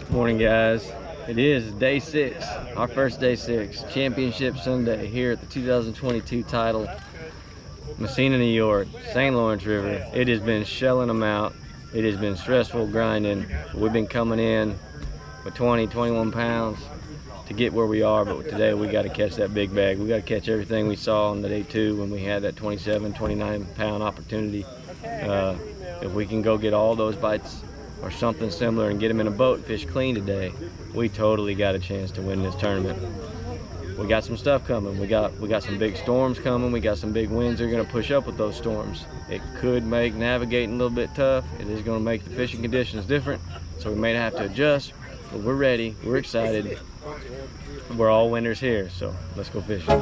Morning, guys. It is day 6, our first day 6, Championship Sunday here at the 2022 title, Massena, New York, St. Lawrence River. It has been shelling them out. It has been stressful grinding. We've been coming in with 20, 21 pounds to get where we are, but today we got to catch that big bag. We got to catch everything we saw on the day 2 when we had that 27, 29 pound opportunity. If we can go get all those bites or something similar and get them in a boat and fish clean today, we totally got a chance to win this tournament. We got some stuff coming. We got some big storms coming. We got some big winds that are going to push up with those storms. It could make navigating a little bit tough. It is going to make the fishing conditions different, so we may have to adjust, but we're ready. We're excited. We're all winners here, so let's go fishing.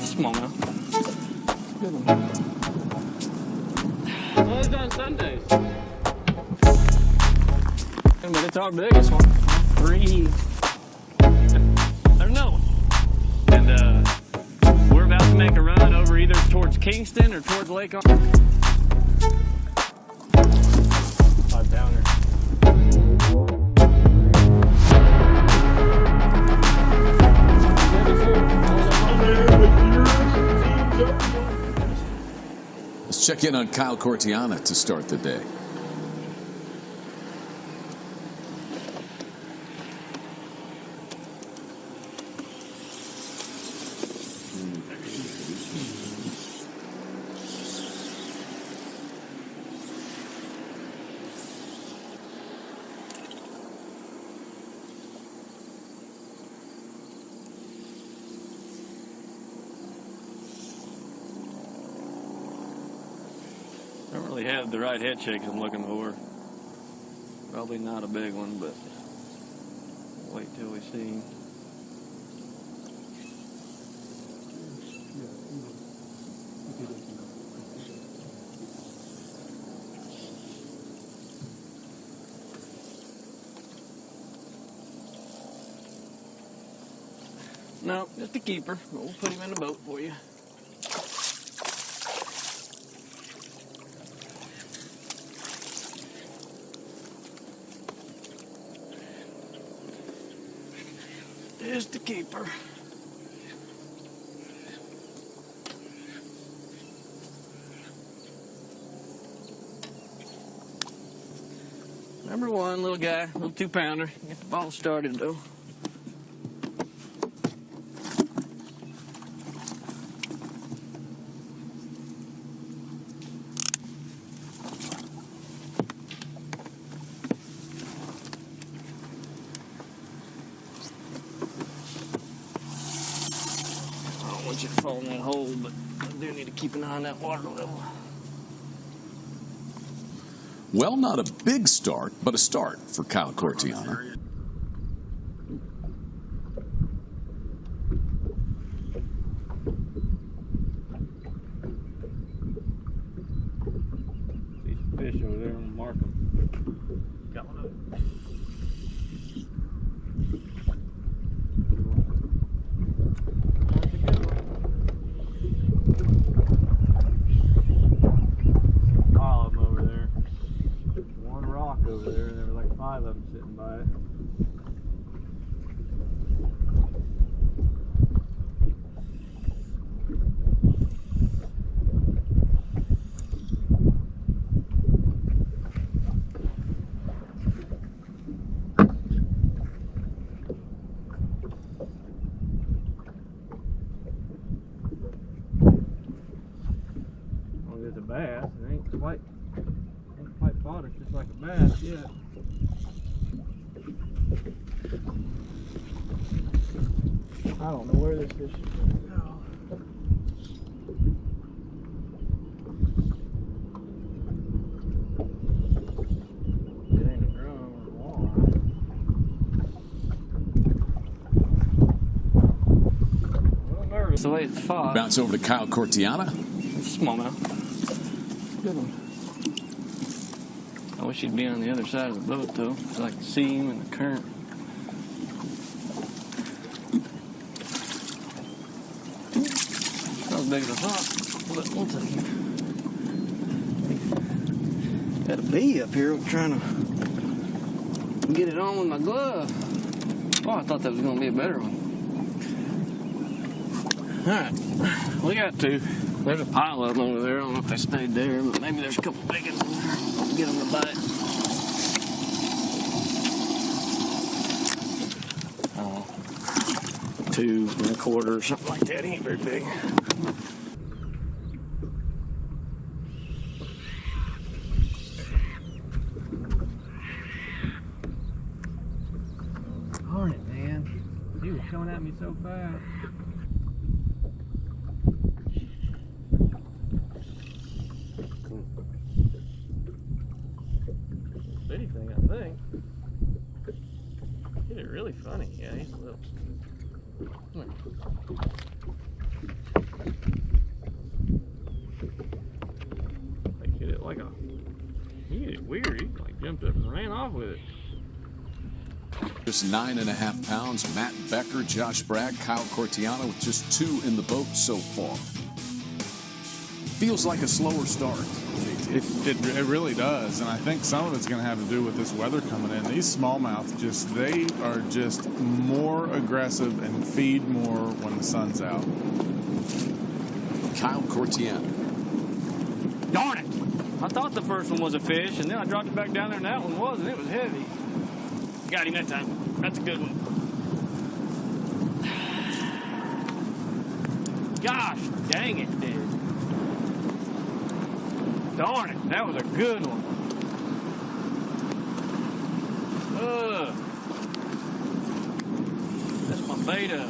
Smallmouth. Good one. Only on Sundays. But it's our biggest one. 3. I don't know. And we're about to make a run over either towards Kingston or towards Lake. 5-pounder. Let's check in on Kyle Cortiana to start the day. I don't really have the right head shakes I'm looking for. Probably not a big one, but wait till we see. No, just a keeper. We'll put him in the boat for you. Just a keeper. Number 1, little guy, little 2-pounder. Get the ball started though. I don't want you to fall in that hole, but I do need to keep an eye on that water level. Well, not a big start, but a start for Kyle Cortiana. See some fish over there, I'm gonna mark them. Got one up. Over there, and there were like 5 of them sitting by it. Well, there's a bass. It ain't quite fought. It's just like a bass yet. I don't know where this fish is going to go. It ain't a drum or a walleye. A little nervous. That's the way it's fought. Bounce over to Kyle Cortiana. Smallmouth. Good one. I wish he'd be on the other side of the boat, though, so I can see him in the current. Not as big as I thought, but we'll take him. Got a bee up here trying to get it on with my glove. Oh, I thought that was going to be a better one. All right, we got two. There's a pile of them over there. I don't know if they stayed there, but maybe there's a couple big ones in there. I'll get them to bite. Oh, 2 1/4 or something like that. He ain't very big. Darn it, man. He was coming at me so fast. Anything, I think. Hit it really funny. Yeah, he's little. Come here. Like hit it like a. He hit it weird. He like jumped up and ran off with it. Just 9.5 pounds. Matt Becker, Josh Bragg, Kyle Cortiana with just 2 in the boat so far. Feels like a slower start. It really does, and I think some of it's going to have to do with this weather coming in. These smallmouth they are just more aggressive and feed more when the sun's out. Kyle Cortiana. Darn it! I thought the first one was a fish, and then I dropped it back down there, and that one was, and it was heavy. Got him that time. That's a good one. Gosh dang it, dude. Darn it, that was a good one. Ugh. That's my beta.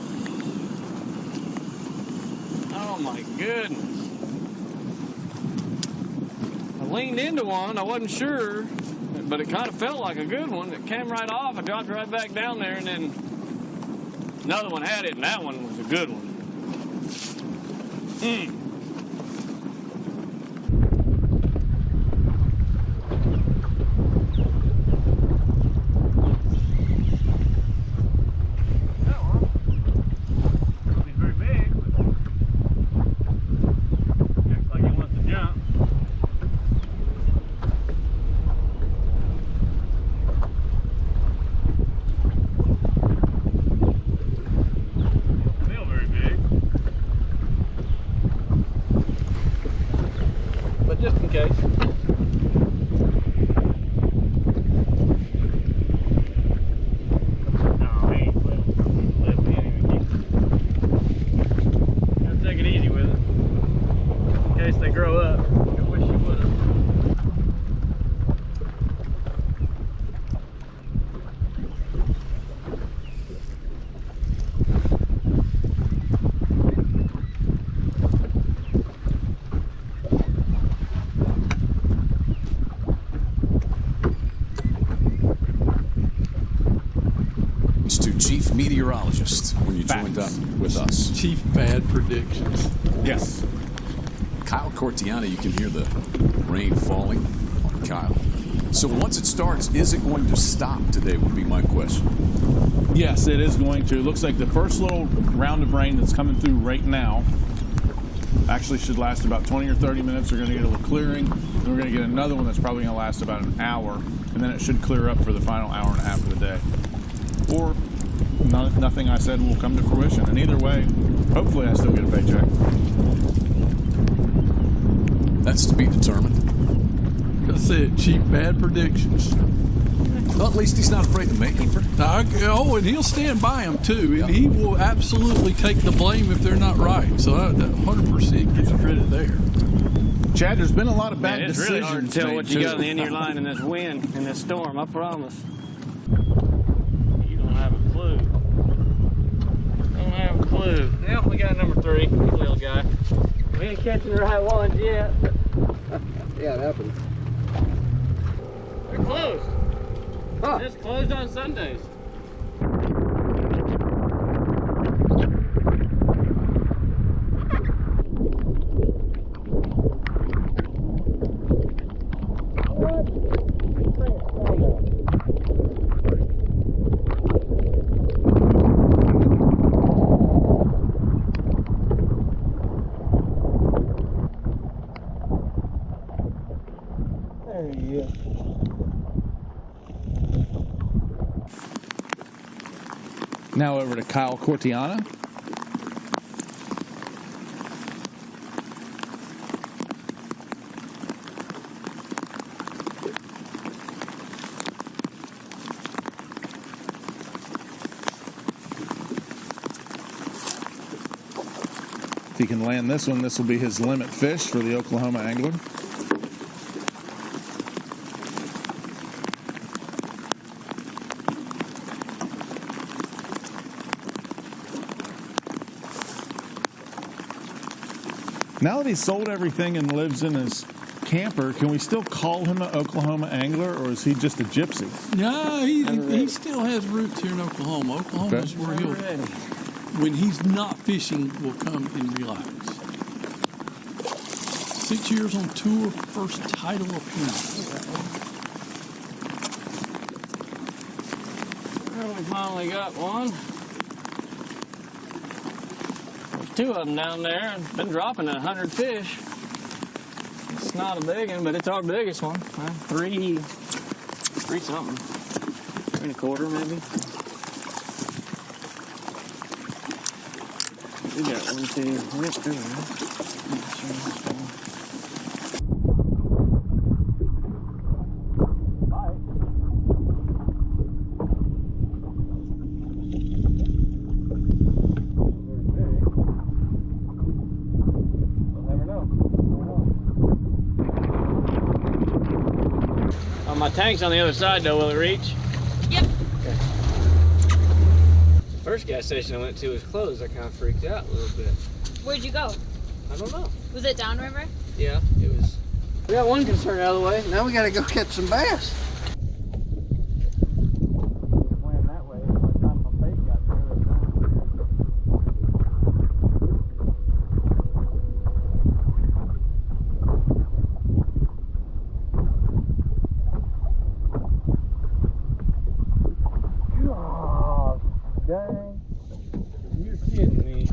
Oh my goodness. I leaned into one, I wasn't sure, but it kind of felt like a good one. It came right off, I dropped it right back down there, and then another one had it, and that one was a good one. Just in case. No, he ain't little. He ain't even Gotta take it easy with it. In case they grow up. I wish you would have. Chief meteorologist when you joined up with us. Chief bad predictions. Yes. Kyle Cortiana, you can hear the rain falling on Kyle. So once it starts, is it going to stop today would be my question. Yes, it is going to. It looks like the first little round of rain that's coming through right now actually should last about 20 or 30 minutes. We're going to get a little clearing. Then we're going to get another one that's probably going to last about an hour. And then it should clear up for the final hour and a half of the day. Or nothing I said will come to fruition. And either way, hopefully I still get a paycheck. That's to be determined. I said, Chief bad predictions. Well, at least he's not afraid to make them. Oh, and he'll stand by them too. And he will absolutely take the blame if they're not right. So that 100% gets credit there. Chad, there's been a lot of bad It's decisions. really hard to tell made, what you too. got on the end of your line in this wind, in this storm, I promise. You don't have a clue. Don't have a clue. Well, we got number 3, little guy. We ain't catching the right ones yet. Yeah, it happens. They're closed. Huh. Just closed on Sundays. good. Now over to Kyle Cortiana. If he can land this one, this will be his limit fish for the Oklahoma angler. Now that he's sold everything and lives in his camper, can we still call him an Oklahoma angler, or is he just a gypsy? No, he still has roots here in Oklahoma. Oklahoma's where he'll, when he's not fishing, will come and relax. 6 years on tour, first title appearance. Well, we finally got one. There's two of them down there. I've been dropping 100 fish. It's not a big one, but it's our biggest one. Three something. 3 1/4 maybe. We got 1, 2, we got 2 of them. My tank's on the other side though, will it reach? Yep. Okay. First gas station I went to was closed. I kind of freaked out a little bit. Where'd you go? I don't know. Was it downriver? Yeah, it was. We got one concern out of the way. Now we gotta go catch some bass. Dang. You're kidding me.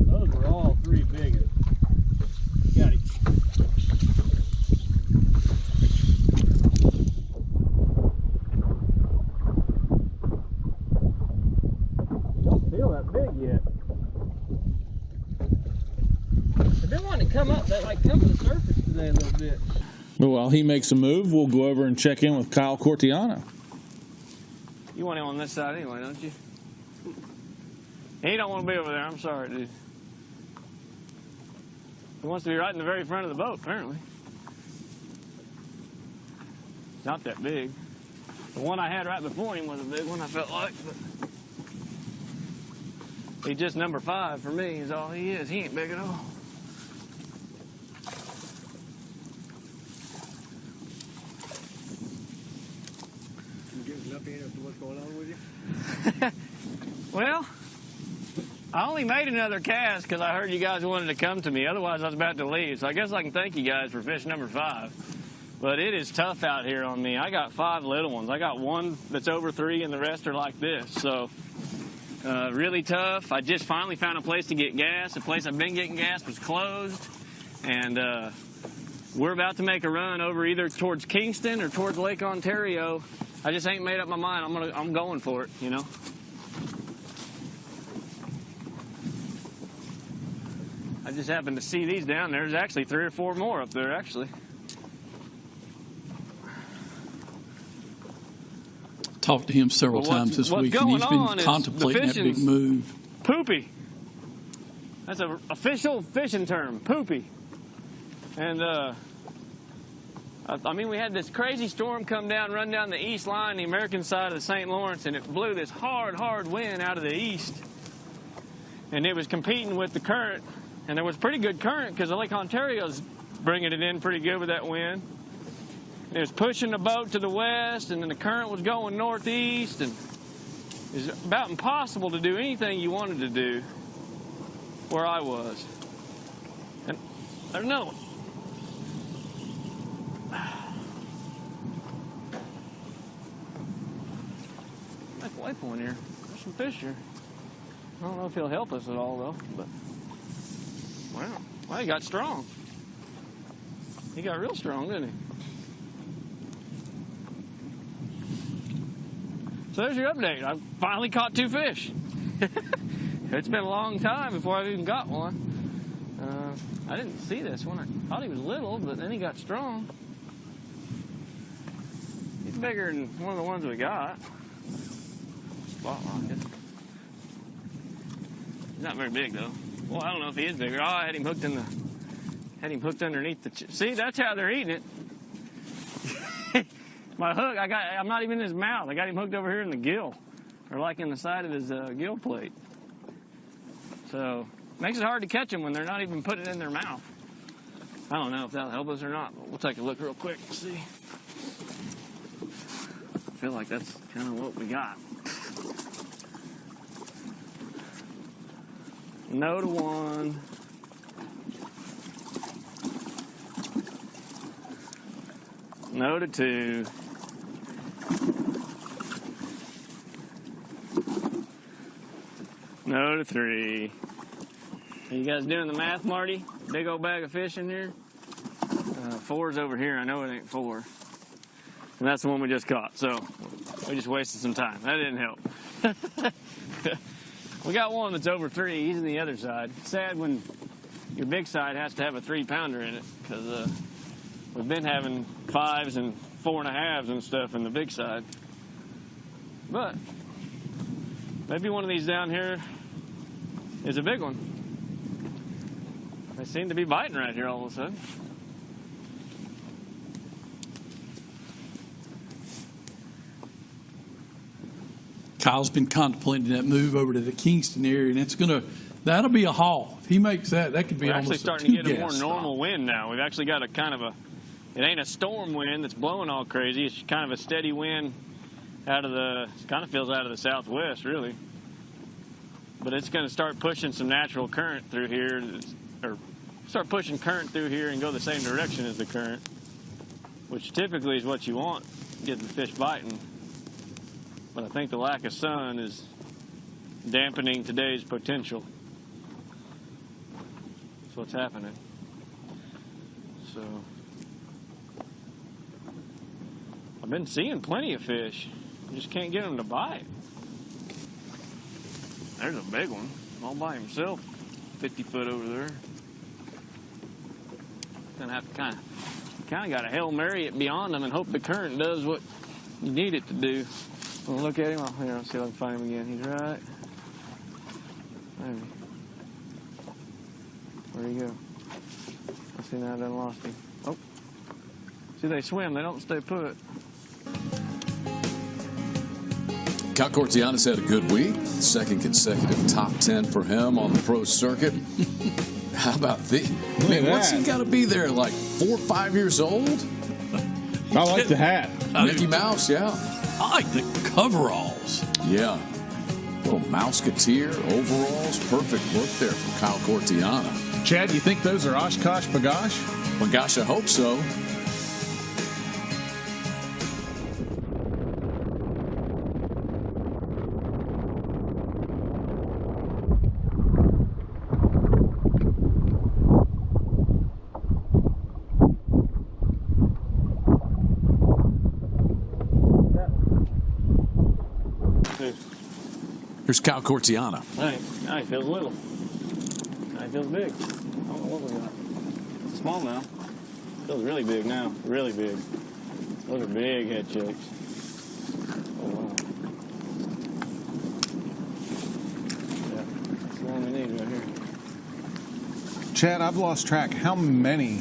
Those were all 3 big. Got it. Don't feel that big yet. I've been wanting to come up, come to the surface today a little bit. But while he makes a move, we'll go over and check in with Kyle Cortiana. You want him on this side anyway, don't you? He don't want to be over there. I'm sorry, dude. He wants to be right in the very front of the boat, apparently. It's not that big. The one I had right before him was a big one, I felt like. But he's just number 5 for me is all he is. He ain't big at all. What's going on with you? Well, I only made another cast because I heard you guys wanted to come to me. Otherwise, I was about to leave. So I guess I can thank you guys for fish number 5. But it is tough out here on me. I got 5 little ones. I got one that's over 3 and the rest are like this. So really tough. I just finally found a place to get gas. The place I've been getting gas was closed. And we're about to make a run over either towards Kingston or towards Lake Ontario. I just ain't made up my mind. I'm going for it, you know. I just happened to see these down there. There's actually 3 or 4 more up there, actually. Talked to him several times this week, and he's been contemplating that big move. Poopy. That's an official fishing term, poopy. And I mean, we had this crazy storm come down, run down the east line, the American side of the St. Lawrence, and it blew this hard wind out of the east. And it was competing with the current, and there was pretty good current because the Lake Ontario's bringing it in pretty good with that wind. And it was pushing the boat to the west, and then the current was going northeast, and it was about impossible to do anything you wanted to do where I was. And there's another one. Life one here. There's some fish here. I don't know if he'll help us at all though, but wow, he got strong. He got real strong, didn't he? So there's your update. I finally caught 2 fish. It's been a long time before I've even got one. I didn't see this one. I thought he was little, but then he got strong. He's bigger than one of the ones we got. Spot rocket. He's not very big though. Well, I don't know if he is bigger. Oh, I had him hooked underneath the. See, that's how they're eating it. My hook, I'm not even in his mouth. I got him hooked over here in the gill, or like in the side of his gill plate. So makes it hard to catch them when they're not even putting it in their mouth. I don't know if that'll help us or not, but we'll take a look real quick and see. I feel like that's kind of what we got. No to 1. No to 2. No to 3. Are you guys doing the math, Marty? Big old bag of fish in here? 4's over here. I know it ain't 4. And that's the one we just caught. So we just wasted some time. That didn't help. We got one that's over 3. He's on the other side. Sad when your big side has to have a 3-pounder in it, because we've been having 5s and 4.5s and stuff in the big side. But maybe one of these down here is a big one. They seem to be biting right here all of a sudden. Kyle's been contemplating that move over to the Kingston area, and that'll be a haul. If he makes that could be We're almost actually starting to get a more stop. normal wind now. We've actually got it ain't a storm wind that's blowing all crazy. It's kind of a steady wind it kind of feels out of the southwest, really. But it's going to start pushing some natural current through here, or start pushing current through here and go the same direction as the current, which typically is what you want, getting the fish biting. But I think the lack of sun is dampening today's potential. That's what's happening. So I've been seeing plenty of fish. I just can't get them to bite. There's a big one, all by himself, 50 foot over there. Gonna have to kind of got to Hail Mary it beyond them and hope the current does what you need it to do. We'll look at him. I'll see if I can find him again. He's right. Maybe. Where'd he go? I see now I done lost him. Oh. See, they swim. They don't stay put. Cal Cortiana's had a good week. Second consecutive top 10 for him on the pro circuit. How about what's he got to be there, like 4 or 5 years old? I like the hat. Mickey Mouse, yeah. I like the coveralls. Yeah. Little Mouseketeer overalls. Perfect look there from Kyle Cortiana. Chad, you think those are Oshkosh Bagosh? Well, gosh, I hope so. Here's Kyle Cortiana. Now he feels little. Now he feels big. I don't know what we got. It's smallmouth. Feels really big now. Really big. Those are big head shakes. Oh, wow. Yeah, that's the one we need right here. Chad, I've lost track. How many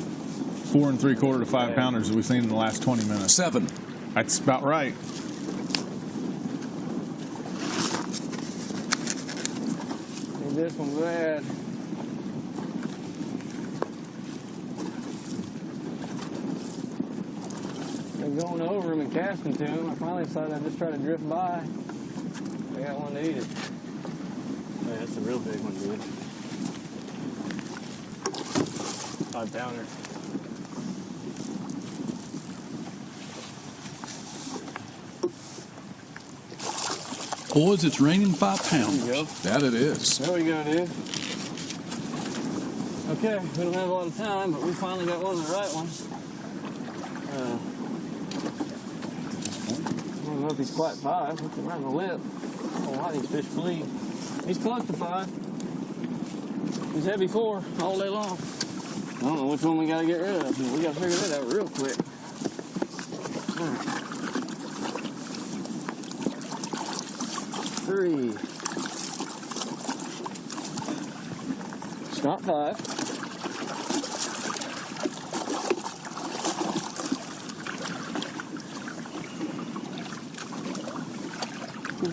4 3/4 to 5 pounders have we seen in the last 20 minutes? 7. That's about right. This one's bad. They're going over him and casting to him. I finally decided I'd just try to drift by. I got one to eat it. Yeah, that's a real big one, dude. 5-pounder. Boys, it's raining 5 pounds. There you go. That it is. There we go, dude. Okay, we don't have a lot of time, but we finally got one of the right ones. I don't know if he's quite 5. Look around the lip. Oh, why these fish bleed. He's close to 5. He's heavy 4 all day long. I don't know which one we gotta get rid of. We gotta figure that out real quick. All right. 3. It's not 5.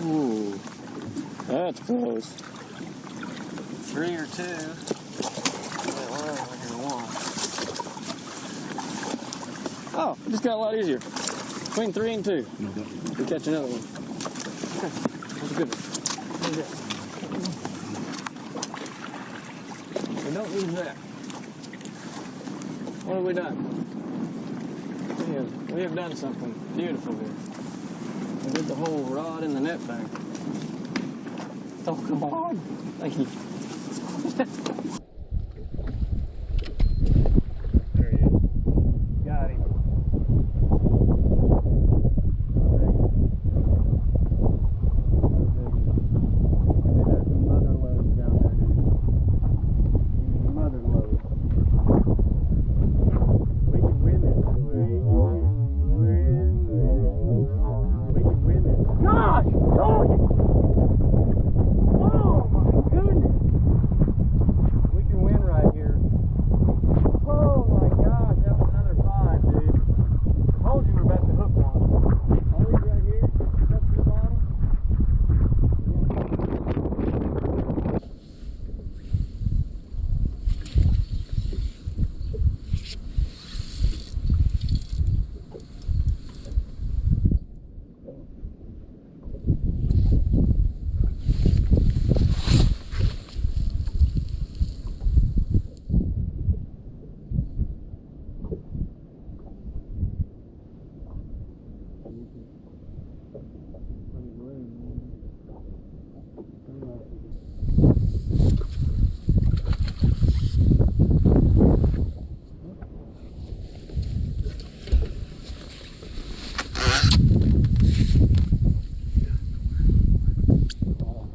Ooh, that's close. 3 or 2. Oh, it just got a lot easier. Between 3 and 2. We catch another one. Okay, that's a good one. We don't lose that. What have we done? We have done something beautiful here. We did the whole rod in the net thing. Oh, come on. Thank you. There he is. Got him. There's some mother loads down there, dude. Mother loads. We can win this. We can win this. Gosh! Oh my goodness! We can win right here. Oh my gosh, that was another 5, dude. I told you we're about to hook one. All these right here, up to the bottom.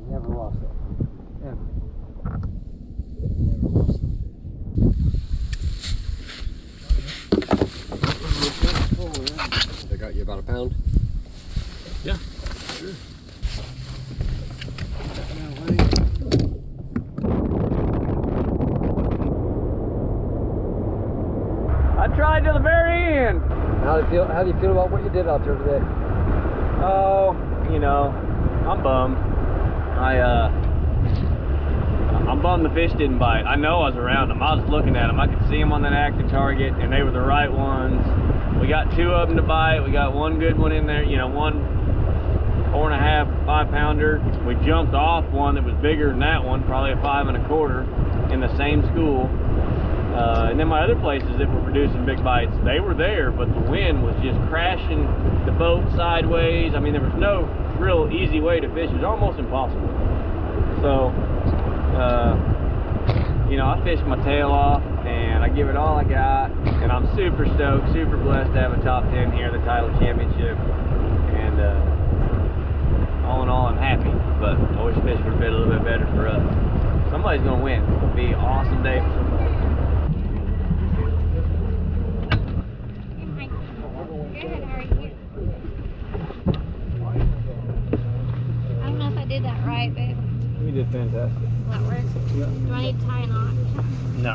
Never lost it. Never. Never lost it. They got you about a pound? Yeah, sure. I tried to the very end. How do you feel about what you did out there today? Oh, you know, I'm bummed. I'm bummed the fish didn't bite. I know I was around them. I was looking at them. I could see them on that active target, and they were the right ones. We got 2 of them to bite. We got one good one in there. You know, one 4.5, 5-pounder. We jumped off one that was bigger than that one, probably a 5 1/4 in the same school. And then my other places that were producing big bites, they were there, but the wind was just crashing the boat sideways. I mean, there was no real easy way to fish. It was almost impossible. So, you know, I fished my tail off, and I give it all I got, and I'm super stoked, super blessed to have a top 10 here in the title championship. And all in all, I'm happy, but I wish fish would have been a little bit better for us. Somebody's gonna win. It'll be an awesome day for somebody. Good, how are you? I don't know if I did that right, babe. You did fantastic. Will that work? Yeah. Do I need to tie a knot? No.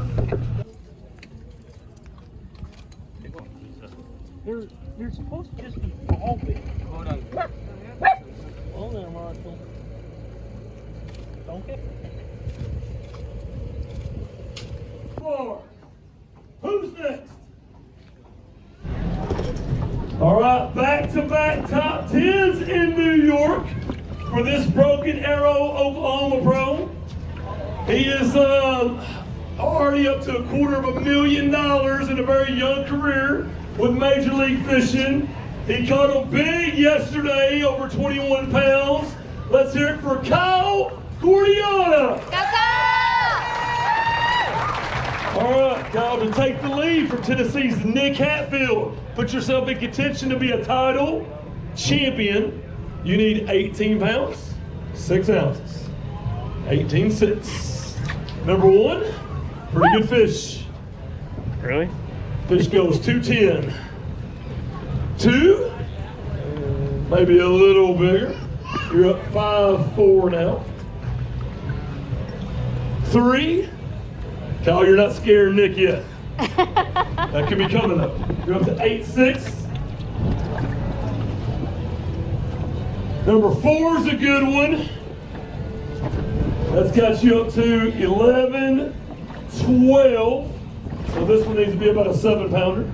They're supposed to just be ball big. Hold on. Hold there, Marshall. Don't get. 4. Who's next? All right, back-to-back top 10s in New York for this Broken Arrow, Oklahoma pro. He is already up to $250,000 in a very young career with Major League Fishing. He caught him big yesterday, over 21 pounds. Let's hear it for Kyle Cortiana. All right, Kyle, to take the lead for Tennessee's Nick Hatfield. Put yourself in contention to be a title champion. You need 18 pounds, 6 ounces. 18.6. Number 1, pretty good fish. Really? Fish goes 210. 2, maybe a little bigger. You're up 5-4 now. 3, Kyle, you're not scaring Nick yet. That could be coming up. You're up to 8-6. Number 4 is a good one. That's got you up to 11, 12. So this one needs to be about a 7-pounder.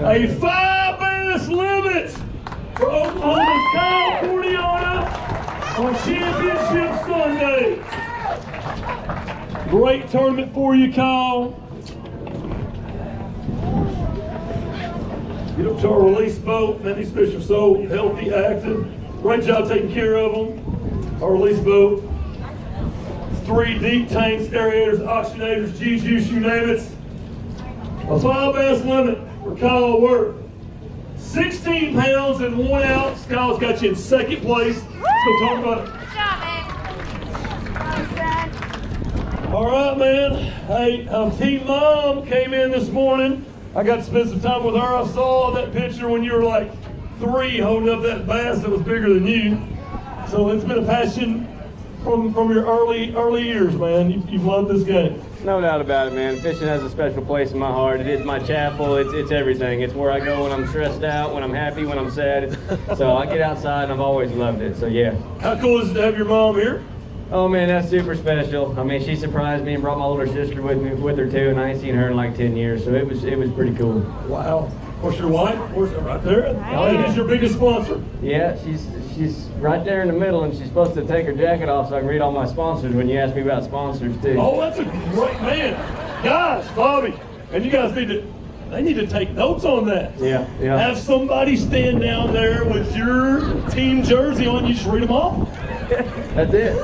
A 5 bass limit for Oklahoma's Kyle Cortiana on Championship Sunday. Great tournament for you, Kyle. Get up to our release boat. Man, these fish are so healthy, active. Great job taking care of them. Our release boat. 3 deep tanks, aerators, oxygenators, G-juice, you name it. A 5 bass limit for Kyle Worth. 16 pounds and 1 ounce. Kyle's got you in 2nd place. Let's go talk about it. Good job, man. All right, man. Hey, Team Mom came in this morning. I got to spend some time with her. I saw that picture when you were like 3 holding up that bass that was bigger than you. So it's been a passion from your early years, man. You've loved this game. No doubt about it, man. Fishing has a special place in my heart. It is my chapel. It's everything. It's where I go when I'm stressed out, when I'm happy, when I'm sad. So I get outside and I've always loved it. So yeah. How cool is it to have your mom here? Oh man, that's super special. I mean, she surprised me and brought my older sister with her too, and I ain't seen her in like 10 years. So it was pretty cool. Wow. Of course, your wife, of course, right there. Right. That is your biggest sponsor. Yeah, she's right there in the middle, and she's supposed to take her jacket off so I can read all my sponsors when you ask me about sponsors too. Oh, that's a great man. Guys, Bobby, and you guys need to take notes on that. Yeah. Have somebody stand down there with your team jersey on. You just read them off. That's it.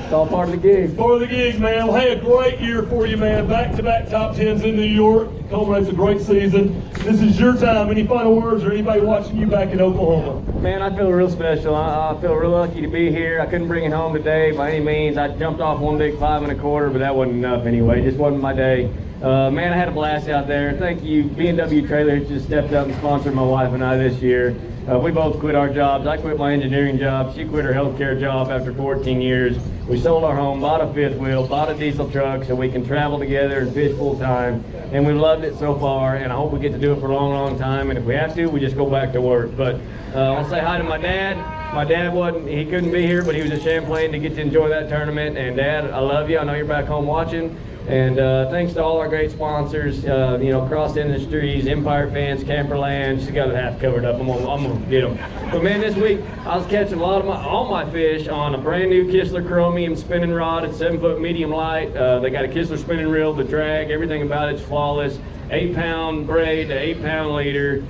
It's all part of the gig. Part of the gig, man. Well, hey, a great year for you, man. Back-to-back top 10s in New York. Culminates a great season. This is your time. Any final words or anybody watching you back in Oklahoma? Man, I feel real special. I feel real lucky to be here. I couldn't bring it home today by any means. I jumped off one big 5 1/4, but that wasn't enough anyway. It just wasn't my day. Man, I had a blast out there. Thank you. B&W Trailer just stepped up and sponsored my wife and I this year. We both quit our jobs. I quit my engineering job. She quit her healthcare job after 14 years. We sold our home, bought a 5th wheel, bought a diesel truck so we can travel together and fish full time. And we loved it so far, and I hope we get to do it for a long, long time. And if we have to, we just go back to work. But I'll say hi to my dad. My dad he couldn't be here, but he was at Champlain to get to enjoy that tournament. And Dad, I love you. I know you're back home watching. And thanks to all our great sponsors, Cross Industries, Empire Fence, Camperland. She's got it half covered up. I'm gonna get them. But man, this week I was catching all my fish on a brand new Kistler chromium spinning rod. It's 7-foot medium light. They got a Kistler spinning reel, the drag, everything about it's flawless. 8-pound braid to 8-pound leader.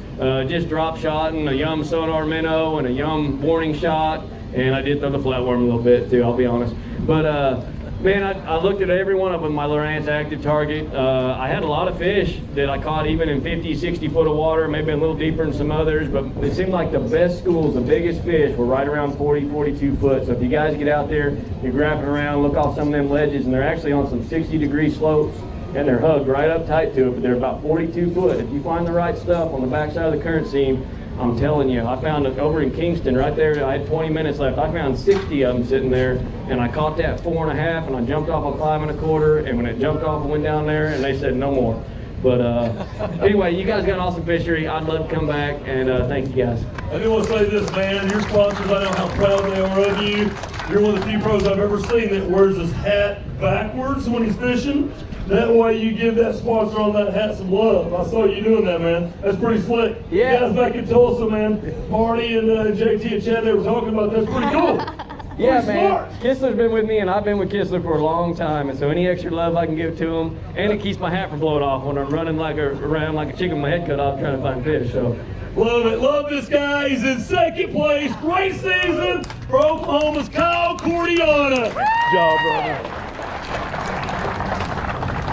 Just drop shotting a Yum sonar minnow and a Yum warning shot. And I did throw the flatworm a little bit too, I'll be honest. But man, I looked at every one of them, my Lowrance active target. I had a lot of fish that I caught even in 50, 60 foot of water, maybe a little deeper than some others, but it seemed like the best schools, the biggest fish were right around 40, 42 foot. So if you guys get out there, you're grabbing around, look off some of them ledges, and they're actually on some 60-degree slopes, and they're hugged right up tight to it, but they're about 42 foot. If you find the right stuff on the backside of the current seam, I'm telling you, I found it over in Kingston right there. I had 20 minutes left. I found 60 of them sitting there, and I caught that 4 1/2, and I jumped off a 5 1/4, and when it jumped off, I went down there, and they said no more. But anyway, you guys got an awesome fishery. I'd love to come back, and thank you guys. I do want to say this, man. Your sponsors, I know how proud they are of you. You're one of the few pros I've ever seen that wears his hat backwards when he's fishing. That way you give that sponsor on that hat some love. I saw you doing that, man. That's pretty slick. Yeah. You guys back in Tulsa, man. Marty and JT and Chad, they were talking about that. That's pretty cool. Yeah, Pretty man. smart. Kistler's been with me, and I've been with Kistler for a long time, and so any extra love I can give to him, and it keeps my hat from blowing off when I'm running around like a chicken with my head cut off trying to find fish. So. Love it. Love this guy. He's in 2nd place. Great season for Oklahoma's Kyle Cortiana. Good job, brother.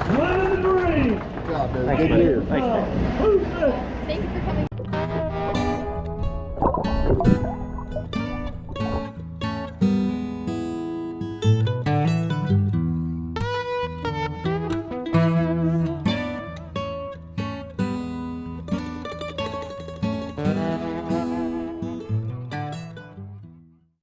Running the green. Good job, dude. Thanks, Good man. year. Thanks, man. Who's that?